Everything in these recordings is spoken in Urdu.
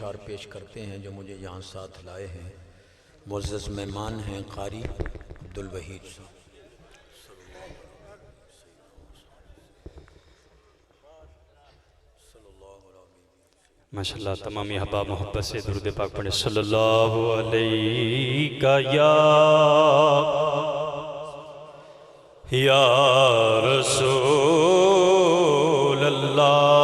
اشعار پیش کرتے ہیں جو مجھے یہاں ساتھ لائے ہیں۔ معزز مہمان ہیں قاری عبدالوحید صاحب۔ ماشاءاللہ تمامی احباب محبت سے درود پاک پڑھیں۔ صلی اللہ علیہ یا رسول اللہ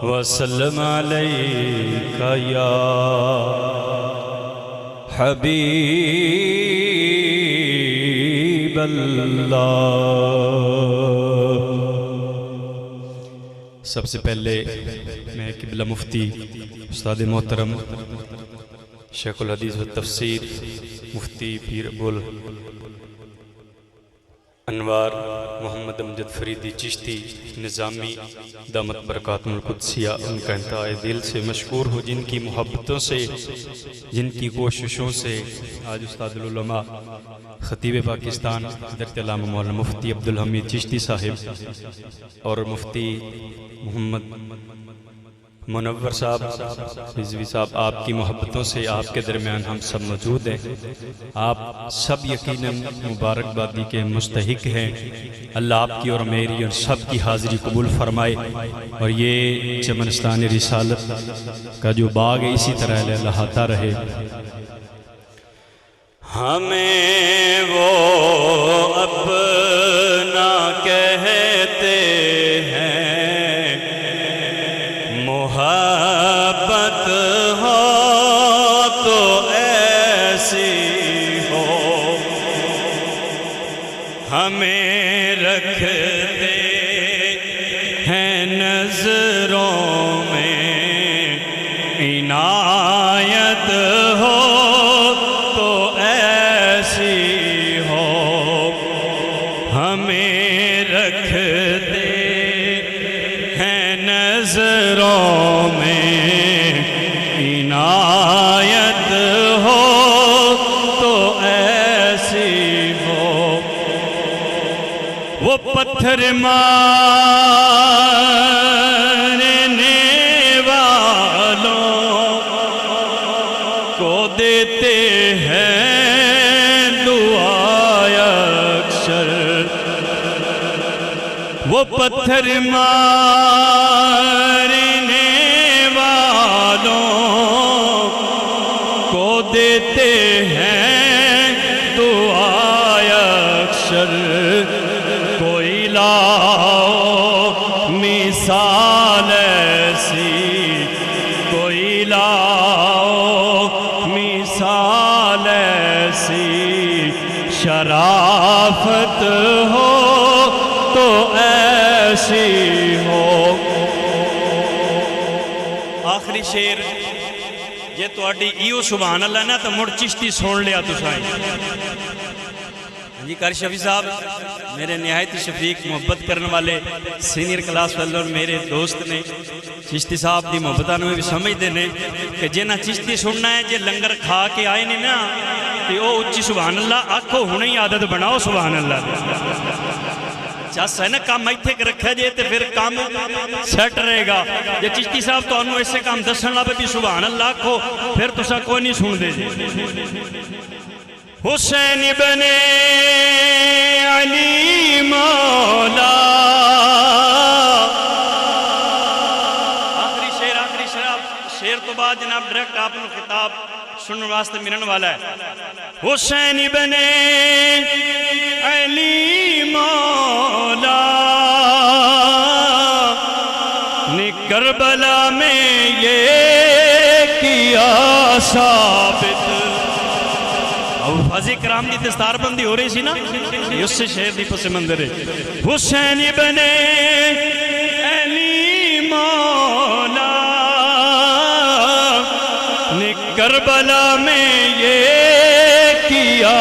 وسلم علیہ یا حبیب اللہ۔ سب سے پہلے میں قبلہ مفتی استاد محترم شیخ الحدیث و تفسیر مفتی پیر ابو انوار محمد امجد فریدی چشتی نظامی دامت برکاتہ القدسیہ ان کا انتہائی دل سے مشکور ہو، جن کی محبتوں سے، جن کی کوششوں سے آج استاد العلماء خطیب پاکستان حضرت علامہ مولانا مفتی عبدالحمید چشتی صاحب اور مفتی محمد منور صاحب رضوی صاحب، آپ کی محبتوں سے آپ کے درمیان ہم سب موجود ہیں۔ آپ سب یقیناً مبارکبادی کے مستحق ہیں۔ اللہ آپ کی اور میری اور سب کی حاضری قبول فرمائے، اور یہ چمنستان رسالت کا جو باغ ہے اسی طرح لہاتا رہے۔ ہمیں وہ اپنا کہتے ہیں، محبت ہو تو ایسی ہو، ہمیں رکھتے ہیں نظروں میں، عنایت ہو تو ایسی ہو، ہمیں رکھتے ہیں نظروں میں، عنایت ہو تو ایسی ہو۔ وہ پتھر مارنے والوں کو دیتے ہیں دعائے اکثر، وہ پتھر مارنے والوں کو دیتے ہیں دعائے اکثر۔ کوئی لاؤ مثال ایسی، کوئی لاؤ مثال ایسی، شرافت ہو تو ایسی ہو۔ آخری شعر یہ تواڈی ایو سبحان اللہ نا تو مڑ چشتی سن لیا تسائیں جی۔ قاری شفیع صاحب میرے نہایت شفیق محبت کرنے والے سینئر کلاس والے اور میرے دوست نے، چشتی صاحب دی محبتاں نوں بھی سمجھدے نے کہ جنہ چشتی سننا ہے، جے لنگر کھا کے آئے نے نا تے او اچھی سبحان اللہ آکھو، ہنے ہی عادت بناؤ سبحان اللہ۔ چس ہے نا کام ایتھے کے رکھا جائے تو پھر کام سیٹ رہے گا۔ جے چشتی صاحب تو انہوں ایسے کام دسن لابے بھی سبحان اللہ کو، پھر تسا کوئی نہیں سن دے جی۔ حسین ابن علی مولا، آخری شعر تو بعد جناب ڈائریکٹ آپ نے خطاب سننے واسطے ملن والا ہے۔ حسین ابن علی مولا نے کربلا میں یہ کیا ثابت۔ حفاظ کرام کی دستار بندی ہو رہی سی نا، اس سے شہر دی پس منظر ہے۔ حسین ابن علی مولا نے کربلا میں یہ کیا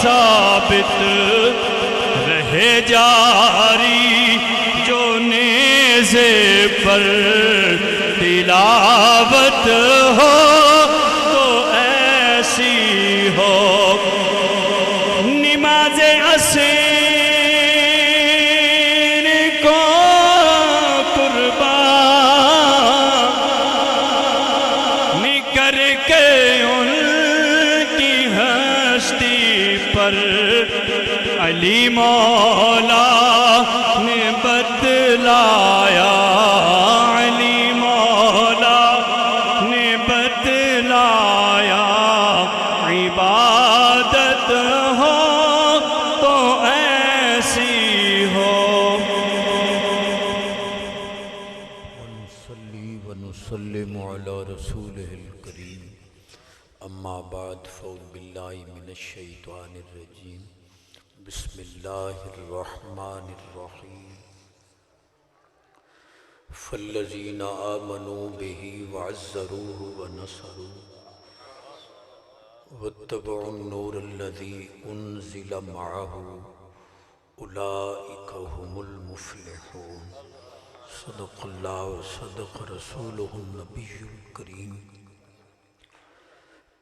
ثابت، رہے جاری جو نیزے پر تلاوت ہو تو ایسی ہو، نماز عصر کو قربان پر علی مولا نے بتلایا، علی مولا نے بتلایا، عبادت ہو تو ایسی ہو۔ ونصلي ونسلم على رسوله الكريم، اما بعد، فاعوذ بالله من الشيطان الرجيم، بسم الله الرحمن الرحيم۔ فالذين آمنوا به وعزروه ونصروه واتبعوا النور الذي أنزل معه أولئك هم المفلحون۔ صدق الله وصدق رسوله النبي الكريم۔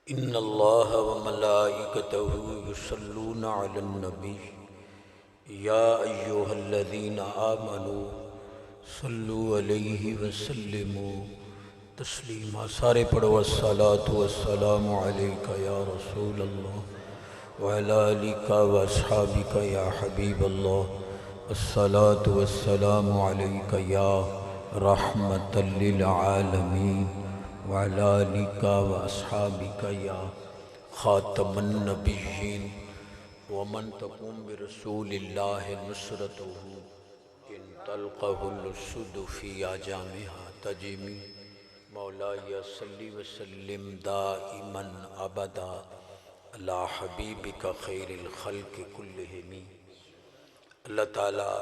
إن الله وملائكته يصلون على النبي يا أيها الذين آمنوا صلوا عليه وسلموا تسلیما۔ سارے پڑھو الصلاۃ والسلام علیک یا رسول اللہ وعلی آلک واصحابک یا حبیب اللہ، الصلاۃ والسلام علیک یا رحمۃ للعالمین وعلی آلک واصحابک یا خاتم النبیین، ومن تقم برسول اللہ نصرتہ ان تلقہ الاسد فی اجامہا تجمی۔ مولاي صلی وسلم دائما ابدا علی حبیبک خیر الخلق کلہم۔ اللہ تعالیٰ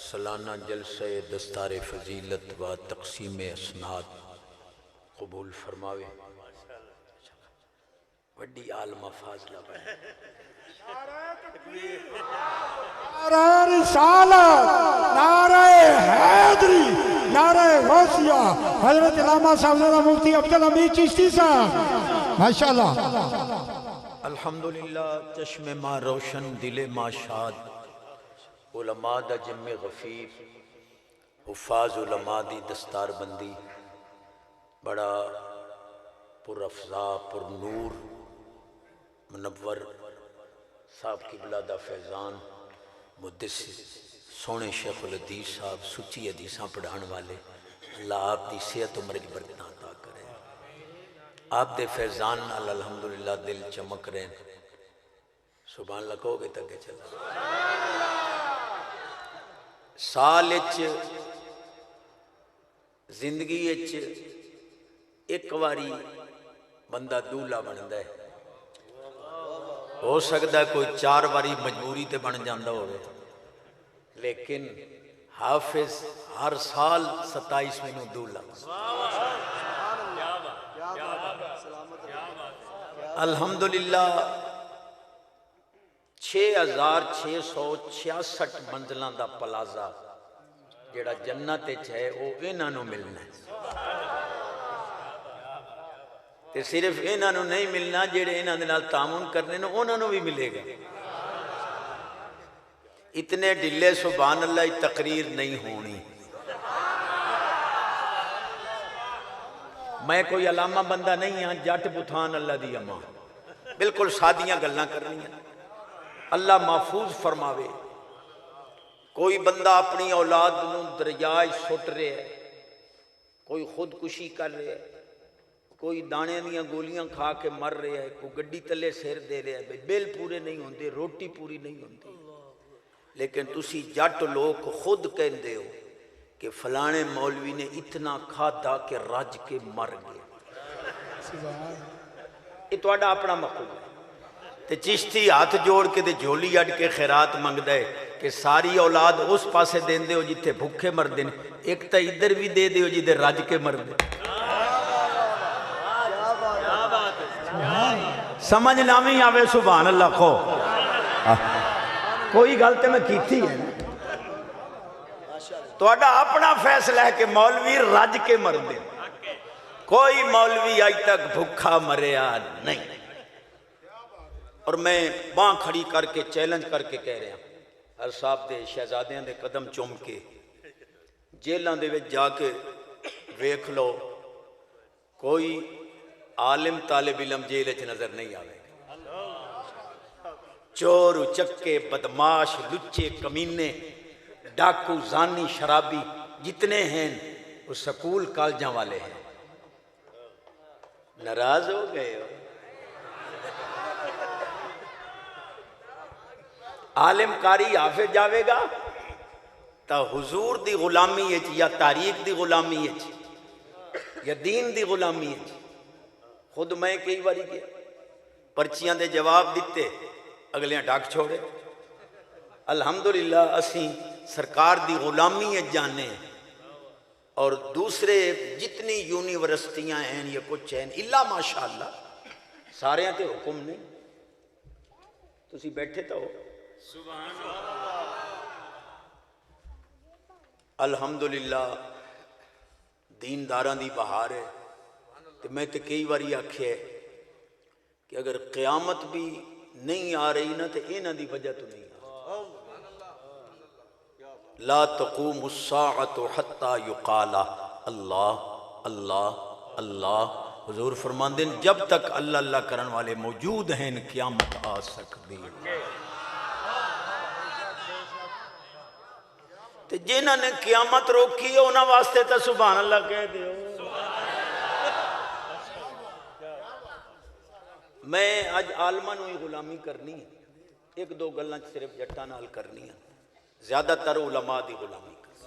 سالانہ جلسہ دستار فضیلت و تقسیم اسناد قبول فرماوے۔ وڈی عالمہ فاضلہ بنے۔ نعرہ رسالت، نعرہ حیدری، نعرہ غوثیہ، حضرت علامہ صاحب مفتی عبدالحمید چشتی صاحب، ماشاءاللہ۔ الحمدللہ، چشم ماں روشن، دل ماں شاد، علماء دا جمع غفیر، حفاظ علماء دی دستار بندی، بڑا پر افضا پر نور منور صاحب قبلہ دا فیضان، مدس سونے شیخ الحدیث صاحب، سچی حدیثاں پڑھان والے، اللہ آپ دی صحت عمر کی برکت عطا کرے۔ آپ دے فیضان نال الحمدللہ دل چمک رہے ہیں۔ سبحان اللہ کہو گے تک چلا۔ سال اچ زندگی اچ ایک واری بندہ دولا بندا ہے، ہو سکتا ہے کوئی 4 واری مجبوری تے بن جاندہ ہوئے، لیکن حافظ ہر سال 27ویں نوں دولا۔ الحمدللہ 6666 منزلوں دا پلازا جڑا جنت وچ ہے وہ انہاں نوں ملنا ہے، تے صرف انہاں نوں نہیں ملنا، جڑے انہاں دے نال تعاون کرنے نوں انہاں نوں بھی ملے گا۔ اتنے ڈلے سبحان اللہ تقریر نہیں ہونی۔ میں کوئی علامہ بندہ نہیں ہاں، جٹ بتھان اللہ دی اماں، بالکل سادیاں گلاں کرنی ہیں۔ اللہ محفوظ فرماوے۔ کوئی بندہ اپنی اولاد نوں دریائے سٹ رہے ہے، کوئی خودکشی کر رہے ہے، کوئی دانے دیاں گولیاں کھا کے مر رہے ہے، کوئی گڈی تلے سیر دے رہے ہے، بل پورے نہیں ہوندے، روٹی پوری نہیں ہوندی، لیکن تسی جٹ لوگ خود کہندے ہو کہ فلانے مولوی نے اتنا کھادا کہ رج کے مر گئے۔ یہ تہاڈا اپنا مقصود ہے۔ تے چشتی ہاتھ جوڑ کے تے جھولی اڈ کے خیرات منگدا ہے کہ ساری اولاد اس پاسے دیندے ہو جتھے بھوکے مردے نے، ایک تا ادھر بھی دے دیو جدھے رج کے مردے۔ سمجھ نہ بھی آوے سبحان اللہ کو، کوئی گل تے میں کیتی ہے تہاڈا اپنا فیصلہ ہے کہ مولوی رج کے مردے، کوئی مولوی آج تک بھوکا مریا نہیں۔ اور میں باں کھڑی کر کے چیلنج کر کے کہہ رہا ہوں، ہر صاحب دے شہزادیاں دے قدم چوم کے جیلاں دے وچ جا کے ویکھ لو، کوئی عالم طالب علم جیل وچ نظر نہیں آوے۔ چور اچکے بدماش لچے کمینے ڈاکو زانی شرابی جتنے ہیں وہ سکول کالجاں والے ہیں. ناراض ہو گئے ہو؟ عالم کاری حافظ جاوے گا تا حضور دی غلامی ہے یا تاریخ دی غلامی ہے یا دین دی غلامی ہے. خود میں کئی باری کیا پرچیاں دے جواب دیتے اگلیاں ڈاک چھوڑے. الحمدللہ اسی سرکار دی غلامی ہے جانے اور دوسرے جتنی یونیورسٹیاں ہیں یا کچھ ہیں اللہ ماشاءاللہ سارے تے حکم نہیں. تسی بیٹھے تو ہو الحمدللہ دینداراں دی بہار ہے. تو میں تے کئی باری آکھیا ہے کہ اگر قیامت بھی نہیں آ رہی نا تو انہاں دی وجہ تو نہیں آ. لا تقوم الساعة حتى يقال اللہ اللہ اللہ. حضور فرماندے ہیں جب تک اللہ اللہ کرن والے موجود ہیں قیامت آ سکتی. تے جنہاں نے قیامت روکی ہے انہاں واسطے تا سبحان اللہ کہہ دیو. میں اج عالماں نوں ہی غلامی کرنی ہے. ایک دو گلاں صرف جٹاں نال کرنی ہے. زیادہ تر علماء دی غلامی کرنی.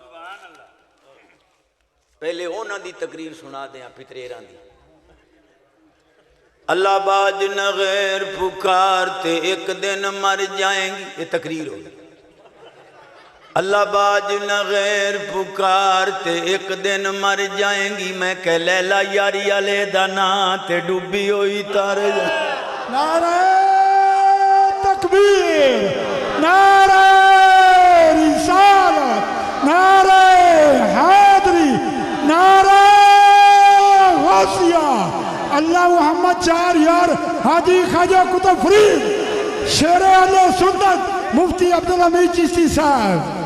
پہلے انہاں دی تقریر سنا دیاں پتریراں دی. اللہ باج نہ غیر پکارتے ایک دن مر جائیں گی. یہ تقریر ہوگی. اللہ باج نہ غیر پکارتے ایک دن مر جائیں گی. میں کہ لیلا یاری علیہ دانا تے ڈوبی ہوئی تار. نعرہ تکبیر، نعرہ رسالت، نعرہ حیدری، نعرہ غوثیہ. اللہ محمد چار یار حاجی خواجہ قطب فرید شیر اہل سنت مفتی عبدالحمید چشتی صاحب.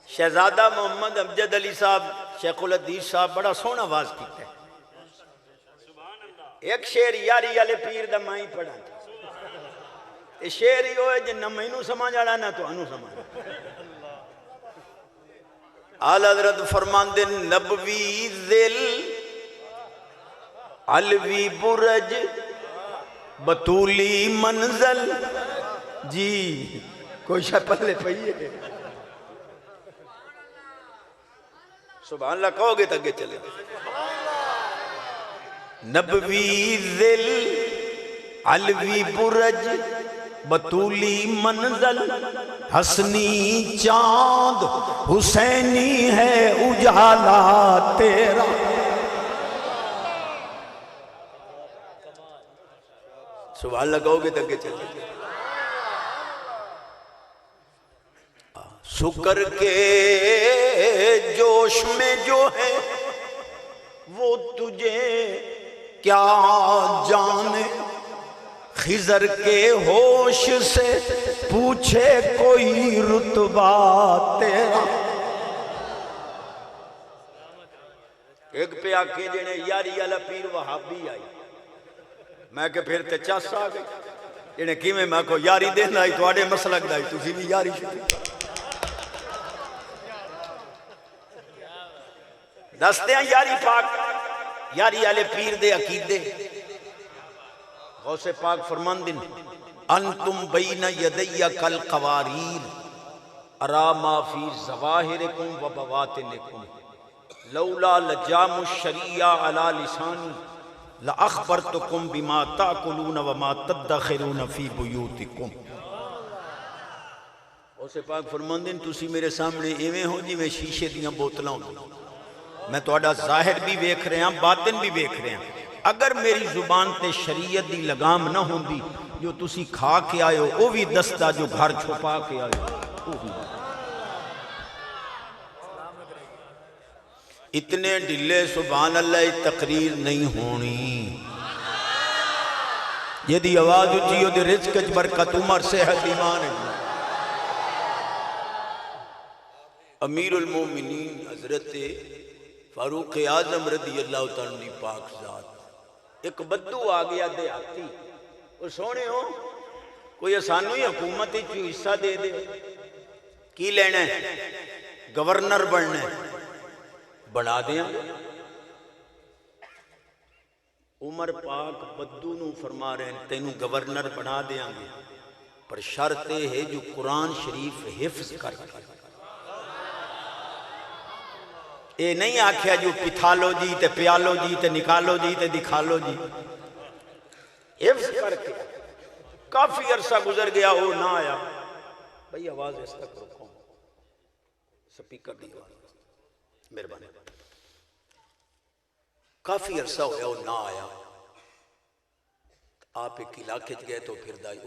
شہزادہ محمد امجد علی صاحب شیخ الحدیث صاحب بڑا سونا آواز کیتا ہے. ایک شعر یاری والے پیر دا میں ہی پڑھا تھا. یہ شعر ہی ہوئے جن نہ مینوں سمجھ آڑا نہ تو انہوں سمجھ. اعلیٰ حضرت فرماندے نبوی ذل علوی برج بطولی منزل. جی کوئی شاہ پلے پہیے سبحان اللہ کہو گے تک چلے. نبوی ذل علوی برج بطولی منزل حسنی چاند حسینی ہے اجالا تیرا. سبحان اللہ کہو گے تک چلے. سکر کے جوش میں جو ہے وہ تجھے کیا جانے. خضر کے ہوش سے پوچھے کوئی رتبہ تیرا. ایک پہ آکے جنے یاری والا پیر وہابی آئی. میں کہ پھر تے چس آ گئی. جنے کی میں کو یاری دینا ہی تو آڑے مسلک دائی تُسی بھی یاری شکر دستے ہیں. یاری پاک یاری والے پیر دے عقیدے. غوث پاک فرماندن انتم بین یدی کل قواریر ارا ما فی ظواہرکم و بواطنکم لولا لجام الشریعہ علی لسانی لأخبرتکم بما تاکلون وما تدخرون فی بیوتکم. غوث پاک فرماندن تسی میرے سامنے ایویں ہو جی میں شیشے دیاں بوتلاں ہوں. میں توڑا ظاہر بھی ویکھ رہے ہیں باطن بھی ویکھ رہے ہیں. اگر میری زبان تے شریعت دی لگام نہ ہوندی جو تسی کھا کے آئے ہو وہ بھی دستہ جو گھر چھپا کے آئے ہو. اتنے ڈلے سبحان اللہ تقریر نہیں ہونی. یہ دی آواز اچھی ہو دی رزق برکت عمر صحت ایمان ہے. امیر المومنین حضرت فاروق اعظم رضی اللہ تعالیٰ پاک ذات ایک بدو آ گیا دیہاتی. وہ سونے ہو کوئی سانو ہی حکومت ہی حصہ دے دے، کی لینا ہے؟ گورنر بننا ہے، بنا دیں گے۔ عمر پاک بدو نو فرما رہے ہیں تینوں گورنر بنا دیاں گے، پر شرط ہے جو قرآن شریف حفظ کر کے۔ اے نہیں آکھیا جو پتھالو جی تے پیالو جی تے نکالو جی تے دکھالو جی، حفظ کر کے۔ کافی عرصہ گزر گیا وہ نہ آیا، بھئی آواز اس تک رکھو، سپیکر دی آواز مہربانی۔ کافی عرصہ ہویا وہ نہ آیا، آپ ایک علاقے گئے تو پھر دائی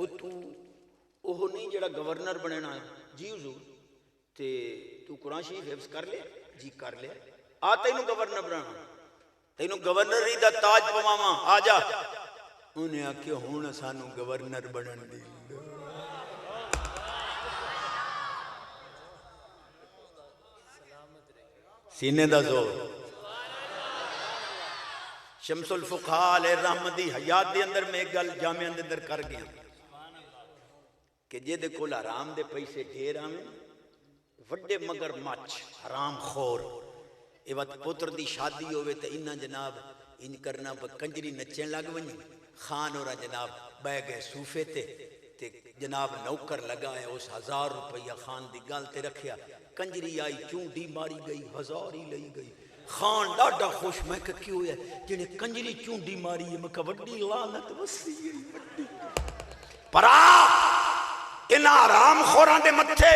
وہ نہیں جڑا گورنر بننا ہے؟ جی حضور، تے تو قرآن شریف حفظ کر لے؟ جی کر لے۔ آ تینوں گورنر بنانا، تینوں گورنری دا تاج پواواں، آ جا۔ انہیں آکھیا ہون سانو گورنر بنن دی، سینے دا زور۔ شمس الفقہاء علیہ رحمت دی حیات دے اندر میں ایک گل جامعہ دے اندر کر گیا کہ جے دے کول حرام دے پیسے ڈھیر آویں، وڈے مگر مچ حرام خور، اے وقت پتر دی شادی ہوئے تے انہاں جناب ان کرنا کنجری نچن لگ ونی، خان اور جناب بہ گئے صوفے تے جناب نوکر لگا ہے اس 1000 روپیہ خان دی گل تے رکھیا، کنجری آئی چونڈی ماری گئی، 1000 ہی لئی گئی۔ خان ڈاڈا خوش، میں کہ کیوں ہے جنہیں کنجری چونڈی ماری ہے؟ میں کہ وڈی لعنت وسی گئی وڈی۔ پرا انہاں حرام خوراں دے متھے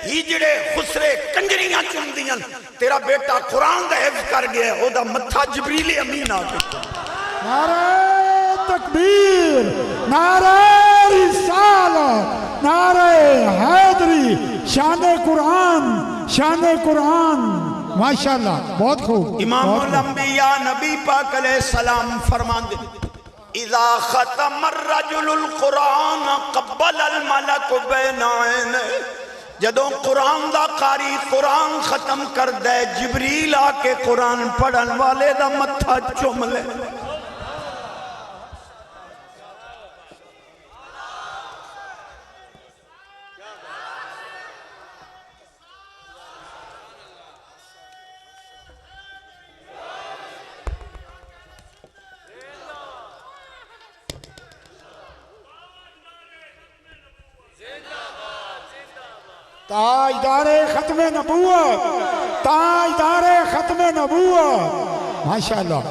ہی جڑے خسرے کنجریاں چوندیاں، تیرا بیٹا قرآن دا حفظ کر گیا، او دا متھا جبریل امین آ کے۔ نعرہ تکبیر، نعرہ رسالت، نعرہ حیدری، شان قرآن، شان قرآن، ماشاءاللہ بہت خوب۔ امام الانبیاء نبی پاک علیہ السلام فرماندے اذا ختم الرجل القرآن قبل الملک بین عینیہ، جدوں قرآن دا قاری قرآن ختم کر دے، جبریل آ کے قرآن پڑھن والے دا متھا چوم لے۔ تاجدار ختم نبوت، تاجدار ختم نبوت، ماشاءاللہ۔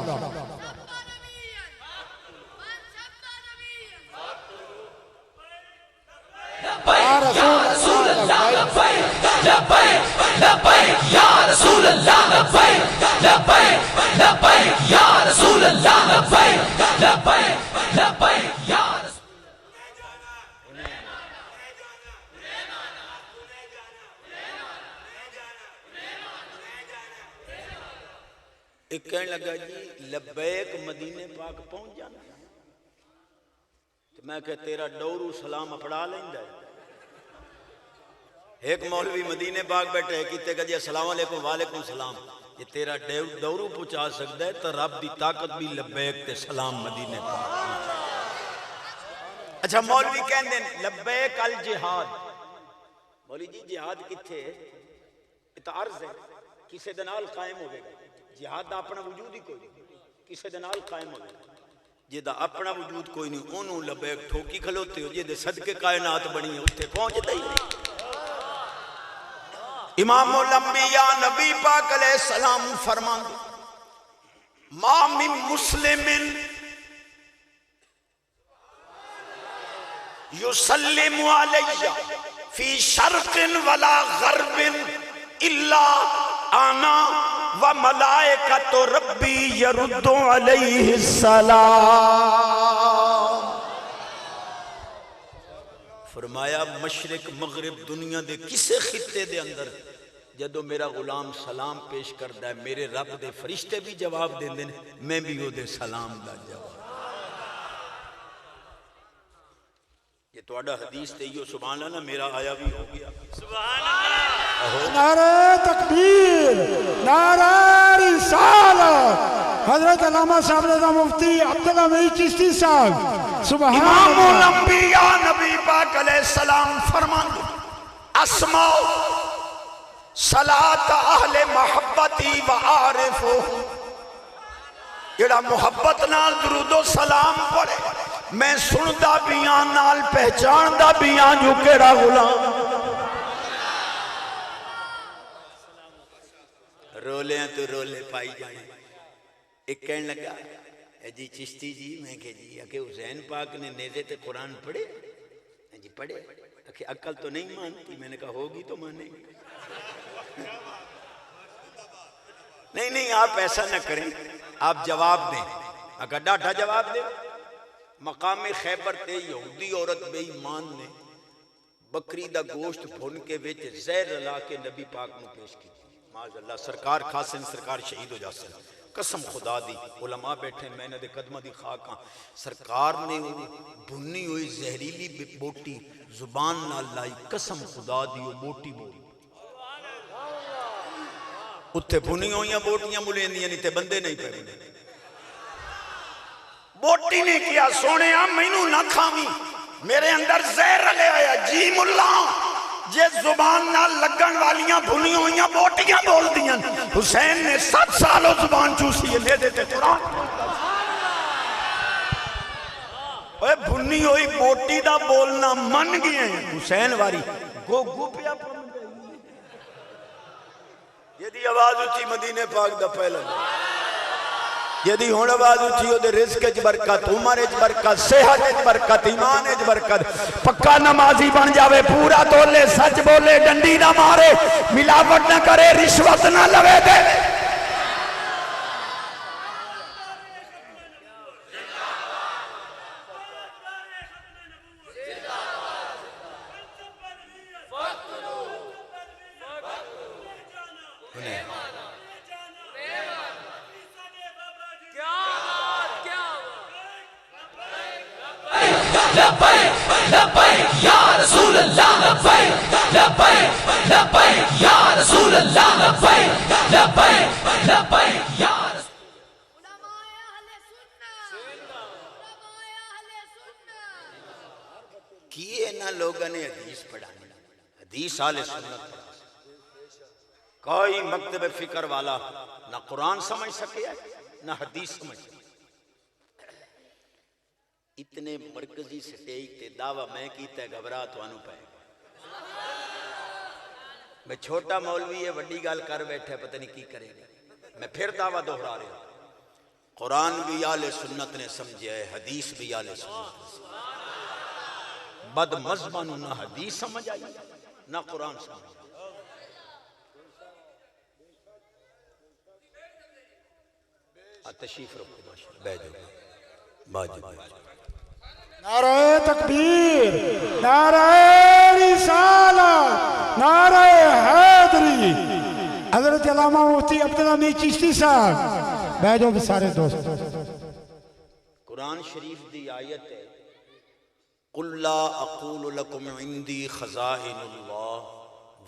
یا رسول اللہ لبیک لبیک لبیک یا رسول اللہ لبیک لبیک لبیک یا رسول اللہ لبیک لبیک لبیک یا رسول۔ ایک کہنے لگا جی لبیک مدینے پاک پہنچ جانا، تو میں کہ تیرا ڈورو سلام اپڑا لیندہ ہے۔ ایک مولوی مدینے پاک بیٹھے کہتے کہ جی السلام علیکم، وعلیکم السلام، یہ تیرا ڈورو پہنچا سکتا ہے تو رب دی طاقت بھی لبیک تے سلام مدینے پاک۔ اچھا مولوی کہندے لبیک الجہاد، مولوی جی جہاد کتھے ہے؟ یہ تو عرض ہے، کسے دنال قائم ہوگے گا، جہاد دا اپنا وجود ہی کوئی نہیں، کسے دنال قائم ہوگا جے دا اپنا وجود کوئی نہیں، انہوں لبیک ٹھوکی کھلوتے ہو، جے دے صدقے کائنات بنی ہے اس تے پہنچتا ہی نہیں۔ امام الانبیاء نبی پاک علیہ السلام فرمان دے ما من مسلم یسلم علی فی شرق ولا غرب الا انا وملائکۃ ربی یرد علیہ السلام۔ فرمایا مشرق مغرب دنیا دے کسے خطے دے اندر جدو میرا غلام سلام پیش کردا ہے، میرے رب دے فرشتے بھی جواب دیں دیں، میں بھی وہ دے سلام دا جواب۔ یہ توڑا حدیث تے یہ سبحان اللہ میرا آیا بھی ہو گیا۔ سبحان اللہ، نعرہ تکبیر، نعرہ رسالت، حضرت علامہ صاحب رضا مفتی عبداللہ مئی چشتی صاحب، سبحان امام اللہ۔ الانبیاء نبی پاک علیہ السلام فرماندے اسماء صلاۃ اہل محبتی و عارفو، جڑا محبت نال درود و سلام پڑھے میں سندا بیاں نال پہچاندا بیاں جو کیڑا غلام رولے ہیں تو رولے پائی جائیں۔ ایک کہنے لگا اے جی چشتی جی، میں کہ جی کہ حسین پاک نے نیزے تے قرآن پڑھے؟ جی پڑھے۔ کہ عقل تو نہیں مانتی؟ میں نے کہا ہوگی تو مانے گی۔ نہیں آپ ایسا نہ کریں، آپ جواب دیں، اگر ڈاٹا جواب دیں۔ مقام خیبر تے یہودی عورت بے ایمان نے بکری دا گوشت بھن کے وچ زہر رلا کے نبی پاک نو پیش کی، معاذ اللہ سرکار کھاسن، سرکار شہید ہو جاسن۔ قسم خدا دی، علماء بیٹھے میں نے دے قدمہ دی خاکاں، سرکار نے بھنی ہوئی زہریلی بوٹی زبان نہ لائی، قسم خدا دی وہ بوٹی بوٹی اتھے بھنی ہوئیاں بوٹیاں ملیندیاں نہیں تے بندے نہیں پہ بندے۔ بوٹی نے کیا سونے مینوں نہ کھاویں، میرے اندر زہر لے آیا جی ملا، جے زبان نہ لگن والیاں بھنی ہوئیاں بوٹیاں بول دیاں۔ حسین نے 7 سالوں زبان چوسی ہے، لے دیتے قرآن۔ اے بھنی ہوئی بوٹی دا بولنا من گئے ہیں، حسین واری گو گو پیا پڑھ گئی۔ یہ دی آواز اچھی مدینہ پاک دا پہلا، یہ دی ہون آواز اچھی ہو دے رزق اچ برکت، عمر اچ برکت، صحت اچ برکت، ایمان اچ برکت۔ پکا نمازی بن جاوے، پورا تولے، سچ بولے، ڈنڈی نہ مارے، ملاوٹ نہ کرے، رشوت نہ لوے دے۔ کیے نہ لوگوں نے حدیث پڑھانی، حدیث اہل سنت پڑھا، کوئی مکتب فکر والا نہ قرآن سمجھ سکے نہ حدیث سمجھ سکے۔ اتنے مرکزی سٹیج تے دعویٰ میں کیتا ہے، گھبرا تو آنو پائے گا۔ میں چھوٹا مولوی ہے، وڈی گال کر بیٹھے، پتہ نہیں کی کرے گا۔ میں پھر دعویٰ دہرا رہا ہوں، قرآن بھی اہل سنت نے سمجھا ہے، حدیث بھی اہل سنت نے سمجھا ہے۔ بد مذہبوں نہ حدیث سمجھ آئی نہ قرآن سمجھ آئی۔ تشریف رکھو بیٹھ جاؤ، باجو۔ نعرہ تکبیر، نعرہ رسالت، نعرہ حیدری۔ حضرت علامہ مفتی عبداللہ میر چشتی صاحب بیٹھ جاؤ سارے دوست۔ قرآن شریف دی آیت ہے، قُلْ لَا أَقُولُ لَكُمْ عِنْدِي خَزَائِنُ اللَّهِ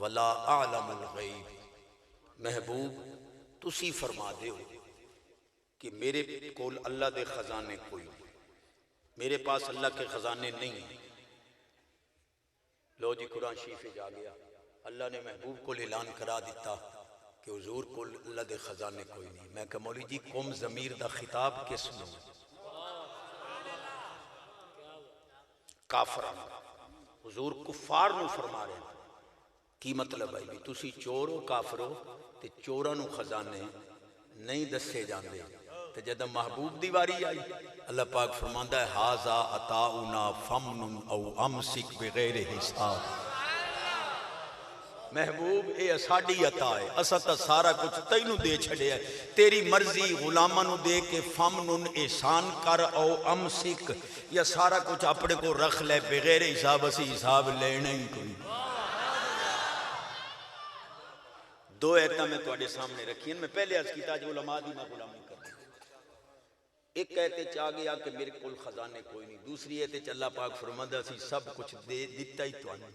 وَلَا أَعْلَمُ الْغَيْبِ۔ محبوب تسی فرما دے ہو کہ میرے کول اللہ دے خزانے کوئی نہیں، میرے پاس اللہ کے خزانے نہیں ہیں۔ لو جی قرآن شریف جا گیا، اللہ نے محبوب کو اعلان کرا دیتا کہ حضور کو اللہ دے خزانے کوئی نہیں۔ میں کہ مولی جی قوم ضمیر دا خطاب کس نو؟ کافران۔ حضور کفار نو فرما رہے ہیں، کی مطلب ہے بھی تسی چور ہو، کافر ہو، تے چوراں نو خزانے نہیں دسے جاندے۔ تے جدہ محبوب دی واری آئی، اللہ پاک فرماندا ہے ھذا عطاؤنا فمن او امسک بغیر حساب۔ محبوب اے ساڈی عطا ہے، اسا تا سارا کچھ تینوں دے چھڑیا ہے، تیری مرضی غلاماں نو دے کے فمن احسان کر او امسک، یا سارا کچھ اپنے کو رکھ لے بغیر حساب، اسی حساب لینا ہی کوئی۔ دو ایتاں میں تواڈے سامنے رکھی ہیں، میں پہلے عرض کیتا جو علماء دی میں غلامی کر دوں۔ ایک کہتے چاہ گیا کہ میرے کول خزانے کوئی نہیں، دوسری کہتے چ اللہ پاک فرماندا سی سب کچھ دے دیتا ہی تو آنے۔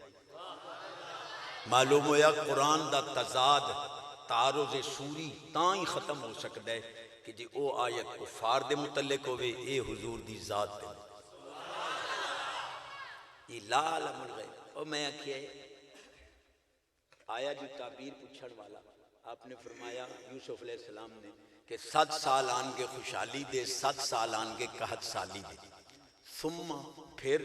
معلوم ہویا قرآن دا تضاد تعارض سوری تاں ہی ختم ہو سکتا ہے کہ جی او آیت کفار دے متعلق ہوئے، اے حضور دی ذات دے۔ یہ لا علم الغیب. اور میں کیا آیا جو تعبیر پوچھن والا آپ نے فرمایا یوسف علیہ السلام نے کہ 7 سال آن کے خوشحالی دے 7 سال آن کے قحط سالی دے. ثم پھر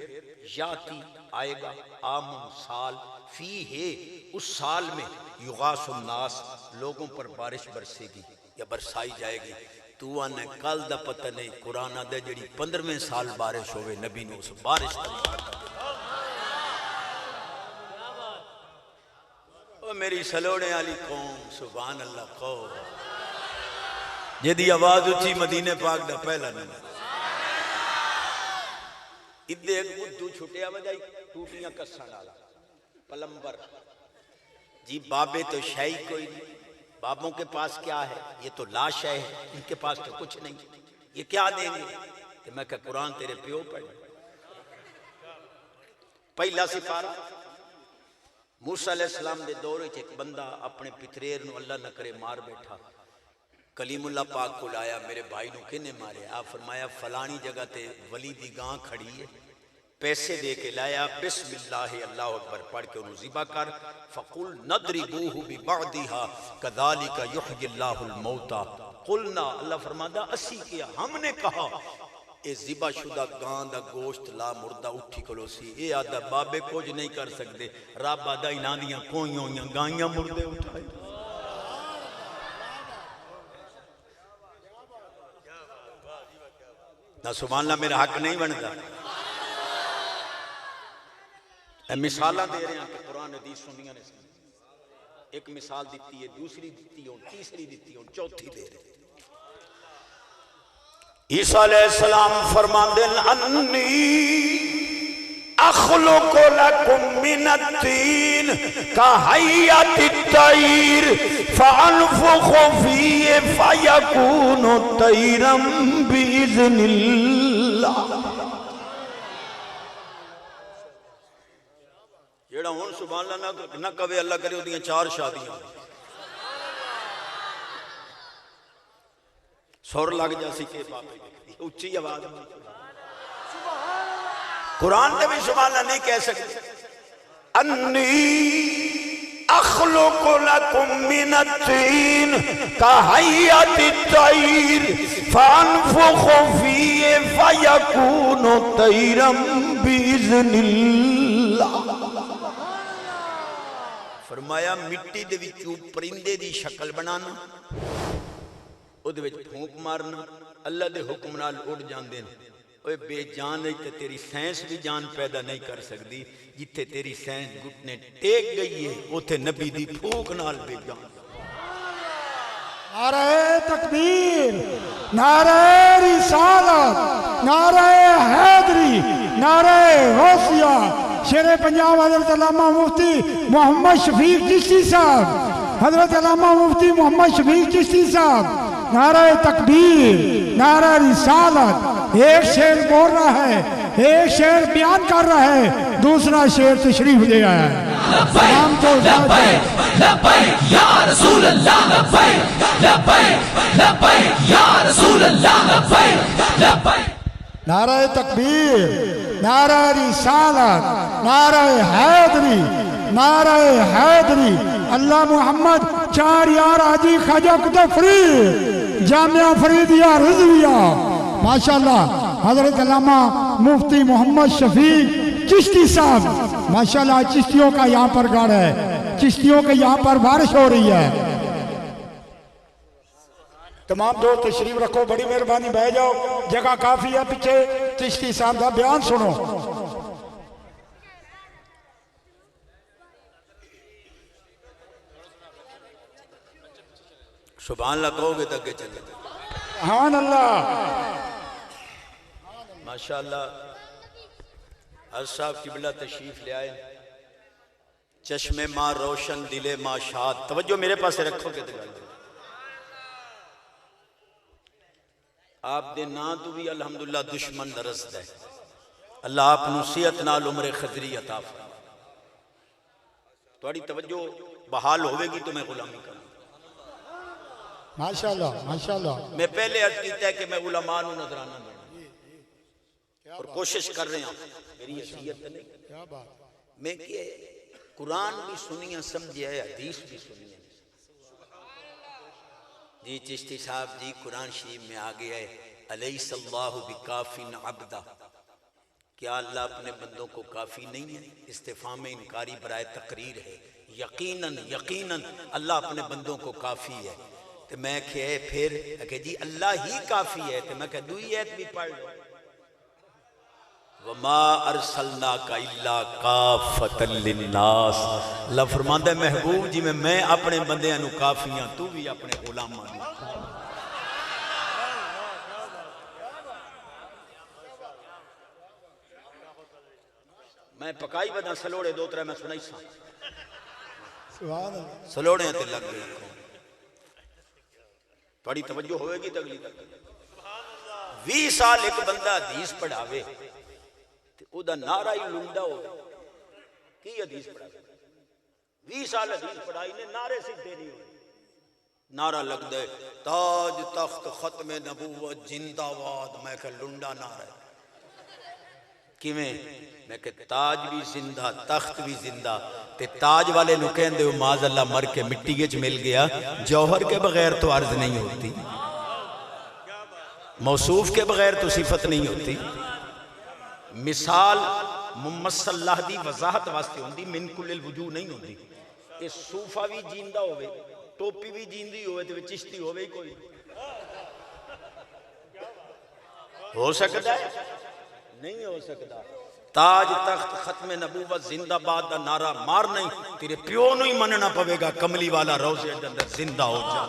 یاتی آئے گا عام سال فی ہے اس سال میں یغاث الناس لوگوں پر بارش برسے گی یا برسائی جائے گی. تو آنے کل دا پتہ نہیں قرآن دے جڑی 15ویں سال بارش ہوئے نبی نے اس بارش کا او میری سلوڑے والی قوم سبحان اللہ قوم جدی آواز اچھی مدینے پاک دا پہلا نمبر. ادھے ایک بدھو چھٹیا وجائی ٹوٹیاں کساں ڈالا پلمبر جی بابے تو شاہی کوئی نہیں. بابوں کے پاس کیا ہے؟ یہ تو لاش ہے ان کے پاس تو کچھ نہیں. یہ کیا دیں گے؟ کہ میں کہ قرآن تیرے پیو پڑھ. پہلا سپارہ موسیٰ علیہ السلام دے دورے ایک بندہ اپنے پتریر نو اللہ نہ کرے مار بیٹھا. کلیم اللہ پاک کو لایا میرے بھائی نو کنے مارے؟ آپ فرمایا فلانی جگہ تے ولی دی گاں کھڑی ہے. پیسے دے کے لایا بسم اللہ اللہ اکبر پڑھ کے انہوں ذبح کر. فقل نضربوہ ببعضها کذالک یحیی اللہ الموتى. قلنا اللہ فرماتا اسی کیا ہم نے کہا اے ذبح شدہ گاں دا گوشت لا مردہ اٹھی کلو سی. اے آدھا بابے کچھ نہیں کر سکتے. رب آدھا انہاں دیاں کوئیاں ہویاں گائیاں مردے اٹھائے. نہ سبحان اللہ میرا حق نہیں بنتا. مثالہ دے رہے ہیں کہ قرآن حدیث سنیاں نے سنی. ایک مثال دیتی ہے دوسری دیتی ہوں تیسری دیتی ہوں چوتھی دے رہے ہیں. عیسیٰ علیہ السلام فرماندے انی اخلق لکم من الطین کہیئت الطیر فانفخ فیہ فیکون طیرا باذن اللہ. جیڑا ہون سبحان اللہ نہ کہے اللہ کرے دیاں 4 شادیاں سور لگ جا سی کے پاپے اچھی آواز قرآن نے بھی سبحان اللہ نہیں کہہ سکتے. انی اخلق لکم من الطین کہیئت الطیر فانفخ فیہ فیکون طیرا باذن اللہ. فرمایا مٹی دے وچوں پرندے دی شکل بنانا او دے وچ پھونک مارنا اللہ دے حکم نال اڑ جاندے نے. اوے بے جان ہے تے تیری سائنس بھی جان پیدا نہیں کر سکتی. جتھے تیری سائنس گھٹنے ٹیک گئی ہے اوتھے نبی دی پھونک نال بے جان. نعرہ تکبیر، نعرہ رسالت، نعرہ حیدری، نعرہ غوثیہ. شیر پنجاب حضرت علامہ مفتی محمد شفیق چشتی صاحب، حضرت علامہ مفتی محمد شفیق چشتی صاحب. نعرہ تکبیر، نعرہ رسالت. ایک شعر بول رہا ہے، ایک شعر بیان کر رہا ہے، دوسرا شعر تشریف لے آیا ہے. لبیک لبیک یا رسول اللہ لبیک لبیک لبیک یا رسول اللہ لبیک لبیک. نعرہ تکبیر، نعرہ رسالت، نعرہ حیدری، نعرہ حیدری. اللہ محمد 4 یار حاجی خواجہ قطب فرید جامعہ فریدیہ رضویہ ماشاءاللہ. حضرت علامہ مفتی محمد شفیق چشتی صاحب ماشاءاللہ. چشتیوں کا یہاں پر گڑھ ہے، چشتیوں کے یہاں پر بارش ہو رہی ہے. تمام دوست تشریف رکھو، بڑی مہربانی بہ جاؤ، جگہ کافی ہے پیچھے. چشتی صاحب کا بیان سنو. سبحان اللہ کہو گے تو آگے چلے. سبحان اللہ. ماشاءاللہ حضرت صاحب قبلہ تشریف لے آئے. چشم ماں روشن دل ماں شاد. توجہ میرے پاس رکھو گے تو آپ دے نا تو بھی الحمدللہ دشمن نرست ہے. اللہ آپ نصیحت نال عمر خضری عطا فرمائے. تھوڑی توجہ بحال ہوئے گی تو میں غلامی کروں. ماشاءاللہ ماشاءاللہ. میں پہلے عرض کیتا ہے کہ میں علماء نو نظرانہ دوں. اور کوشش کر رہے ہیں میری حیثیت نہیں کیا بات میں کہ قرآن بھی سنیا سمجھے ہے حدیث بھی سنیا جی چشتی صاحب جی قرآن شریف میں آگے ہے الیس اللہ بکافٍ عبدا کیا اللہ اپنے بندوں کو کافی نہیں ہے استفہام انکاری برائے تقریر ہے یقیناً یقیناً اللہ اپنے بندوں کو کافی ہے تو میں کہ پھر کہ جی اللہ ہی کافی ہے تو میں کہ دوئی ایت بھی پڑھ لو وما ارسلناک الا کافۃ للناس اللہ فرماتا ہے محبوب جی میں اپنے بندیاں نو کافی ہاں تو بھی اپنے غلاماں نو میں پکائی بدا سلوڑے دو ترے میں سنائی سا سبحان اللہ سلوڑے تے لگ گئے تھوڑی توجہ ہوئے گی تگلی تک 20 سال ایک بندہ حدیث پڑھاوے او دا نعرہ ہی لنڈا ہو کی حدیث پڑھاوے 20 سال حدیث پڑھائی نے نعرے سیدھے نہیں ہوئے نعرہ لگ دے تاج تخت ختم نبوت زندہ باد میں کہ لنڈا نعرہ ہے میں کہ تاج بھی زندہ تخت بھی زندہ تے تاج والے نو کہندے ہو معاذ اللہ مر کے مٹی وچ مل گیا جوہر کے بغیر تو عرض نہیں ہوتی موصوف کے بغیر تو صفت نہیں ہوتی مثال ممثل اللہ دی وضاحت واسطے ہوندی من کل الوجوہ نہیں ہوندی یہ صوفہ بھی جیندہ ہوئے ٹوپی بھی جیندی ہوئے تو چشتی ہوئے ہی کوئی ہو سکتا ہے نہیں ہو سکتا تاج تخت ختم نبوت زندہ باد دا نعرہ مار نہیں تیرے پیو نو ہی مننا پوے گا کملی والا روزے اندر زندہ ہو جا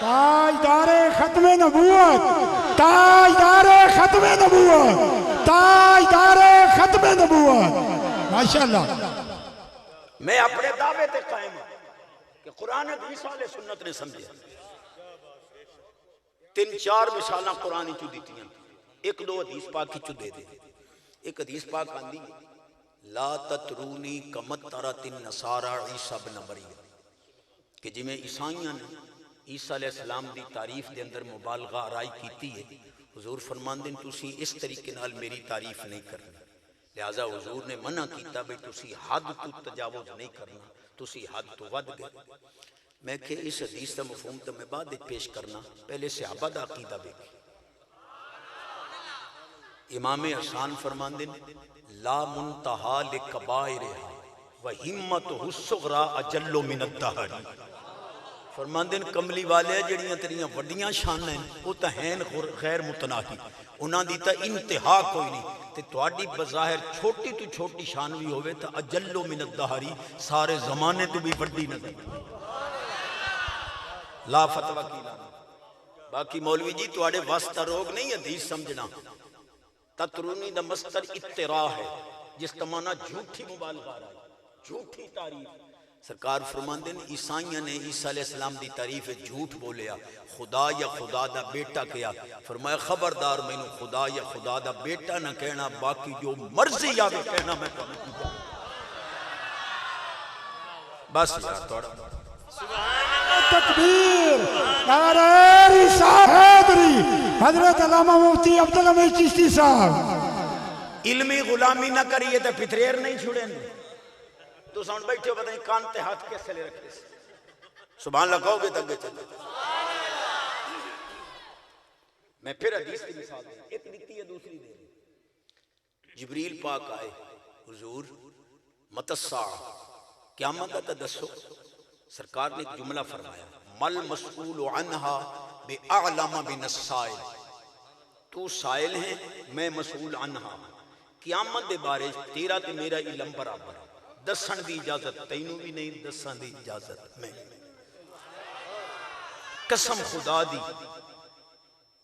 تاجدار ختم نبوت تاجدار ختم نبوت تاجدار ختم نبوت ماشاءاللہ میں اپنے دعوے تے قائم ہوں کہ قرآن حدیث والے سنت نے سمجھے 3-4 مثالاں قرآن چو دیتی ہیں 1-2 حدیث پاک کی چو دے دے ایک حدیث پاک آندی لا تترونی کمت ترت النصارى عیسیٰ بن مریم کہ جی میں عیسائیاں نے عیسیٰ علیہ السلام دی تعریف دے اندر مبالغہ آرائی کیتی ہے حضور فرماندن تسی اس طریقے نال میری تعریف نہیں کرنا لہذا حضور نے منع کیتا بھئی تسی حد تو تجاوز نہیں کرنا تسی حد تو ود گئے میں کہ اس حدیث کا مفہوم تو میں بعد پیش کرنا پہلے صحابہ دا عقیدہ بیکی امام حسان فرماندن لا منتہا لکبائرہا وہمتہ الصغرى اجل من الدہر فرماندن کملی والے جڑیاں تیریاں وڈیاں شان ہیں وہ تا ہیں غیر متناہی انہاں دی تا انتہا کوئی نہیں تے تواڈی بظاہر چھوٹی تو چھوٹی شان بھی ہوئے تا اجل من الدہری سارے زمانے تو بھی وڈی نظر لا فتوہ کی لا باقی مولوی جی تواڈے واسطہ روگ نہیں حدیث سمجھنا تترونی دا مصدر اتراء ہے جس تمانا جھوٹی مبالغہ رہا ہے جھوٹی تعریف سرکار فرماندن عیسائیاں نے عیسیٰ علیہ السلام دی تعریف جھوٹ بولیا خدا یا خدا دا بیٹا کیا فرمایا خبردار میں نے خدا یا خدا دا بیٹا نہ کہنا باقی جو مرضی آوے کہنا میں کہنا بس یار توڑا تکبیر نعرہ رسالت حیدری حضرت علامہ مفتی عبدالحمید چشتی صاحب علمی غلامی نہ کریے تو پتریر نہیں چھوڑیں تو ساؤنڈ بیٹھے ہو بتائیں کان تے ہاتھ کیسے لے رکھے سبحان اللہ کہو گے تک گے چلے میں پھر حدیث کی مثال دیں ایک دیتی ہے دوسری دیں جبریل پاک آئے حضور متساع قیامت کا دسو سرکار نے ایک جملہ فرمایا مل مسئول عنہا بے اعلم بن السائل تو سائل ہے میں مسئول عنہا قیامت دے بارے تیرا تے میرا علم برابر دسن دی اجازت تینوں بھی نہیں دسن دی اجازت میں قسم خدا دی